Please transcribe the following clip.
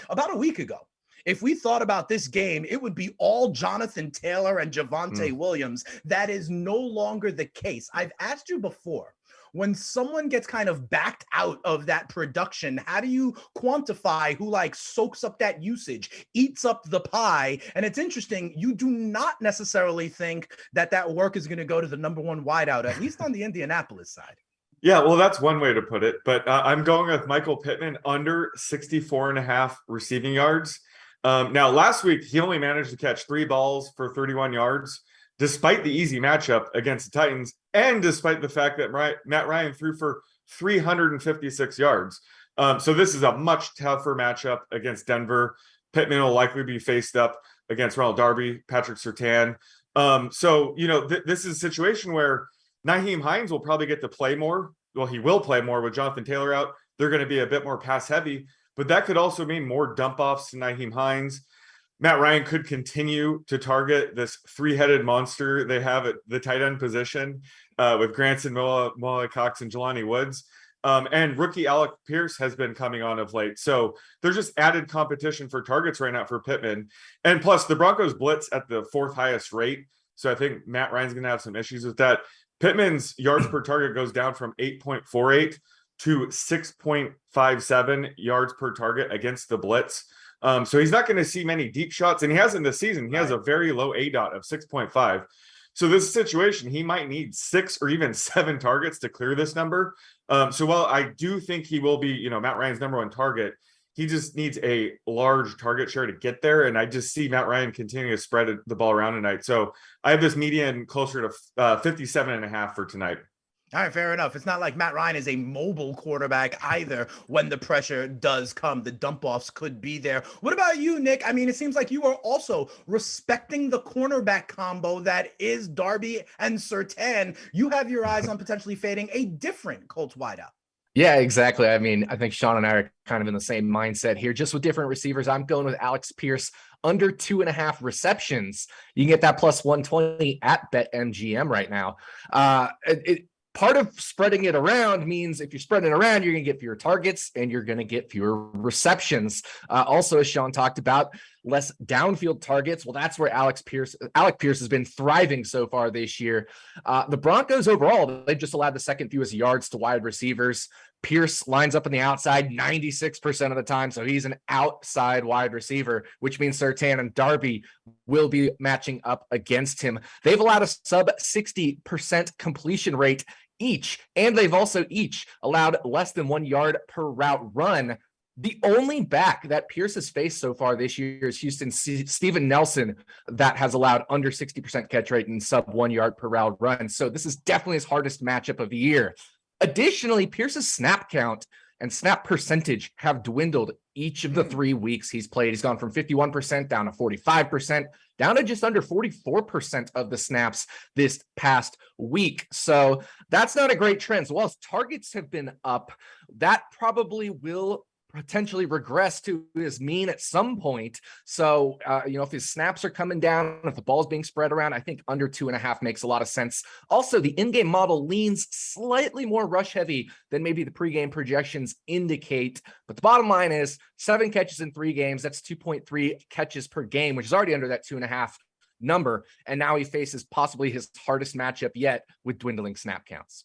about a week ago, if we thought about this game, it would be all Jonathan Taylor and Javonte Williams. That is no longer the case. I've asked you before, when someone gets kind of backed out of that production, how do you quantify who like soaks up that usage, eats up the pie? And it's interesting, you do not necessarily think that that work is going to go to the number one wideout, at least on the Indianapolis side. Yeah, well, that's one way to put it. But I'm going with Michael Pittman under 64.5 receiving yards. Now, last week, he only managed to catch 3 balls for 31 yards, despite the easy matchup against the Titans, and despite the fact that Matt Ryan threw for 356 yards. So this is a much tougher matchup against Denver. Pittman will likely be faced up against Ronald Darby, Patrick Surtain. So, this is a situation where Nyheim Hines will probably get to play more. Well, he will play more with Jonathan Taylor out. They're going to be a bit more pass heavy, but that could also mean more dump offs to Nyheim Hines. Matt Ryan could continue to target this 3-headed monster they have at the tight end position with Granson, Moa Cox, and Jelani Woods. And rookie Alec Pierce has been coming on of late. So there's just added competition for targets right now for Pittman. And plus, the Broncos blitz at the 4th highest rate. So I think Matt Ryan's going to have some issues with that. Pittman's yards per target goes down from 8.48 to 6.57 yards per target against the blitz. So he's not going to see many deep shots, and he hasn't this season. He has a very low ADOT of 6.5. So this situation, he might need 6 or even 7 targets to clear this number. So while I do think he will be, Matt Ryan's number 1 target, he just needs a large target share to get there. And I just see Matt Ryan continuing to spread the ball around tonight. So I have this median closer to 57.5 for tonight. All right, fair enough. It's not like Matt Ryan is a mobile quarterback either. When the pressure does come, the dump-offs could be there. What about you, Nick? I mean, it seems like you are also respecting the cornerback combo that is Darby and Surtain. You have your eyes on potentially fading a different Colts wideout. Yeah, exactly. I mean, I think Sean and I are kind of in the same mindset here, just with different receivers. I'm going with Alex Pierce under 2.5 receptions. You can get that plus 120 at BetMGM right now. Part of spreading it around means if you're spreading it around, you're going to get fewer targets and you're going to get fewer receptions. Also, as Sean talked about, less downfield targets. Well, that's where Alec Pierce has been thriving so far this year. The Broncos overall, they've just allowed the second fewest yards to wide receivers. Pierce lines up on the outside 96% of the time, so he's an outside wide receiver, which means Surtain and Darby will be matching up against him. They've allowed a sub 60% completion rate each, and they've also each allowed less than 1 yard per route run. The only back that Pierce has faced so far this year is Houston Steven Nelson, that has allowed under 60% catch rate and sub 1 yard per route run. So this is definitely his hardest matchup of the year. Additionally, Pierce's snap count and snap percentage have dwindled each of the 3 weeks he's played. He's gone from 51% down to 45%, down to just under 44% of the snaps this past week. So that's not a great trend. So while his targets have been up, that probably will potentially regress to his mean at some point. So, if his snaps are coming down, if the ball's being spread around, I think under 2.5 makes a lot of sense. Also, the in-game model leans slightly more rush heavy than maybe the pregame projections indicate. But the bottom line is 7 catches in 3 games. That's 2.3 catches per game, which is already under that 2.5 number. And now he faces possibly his hardest matchup yet with dwindling snap counts.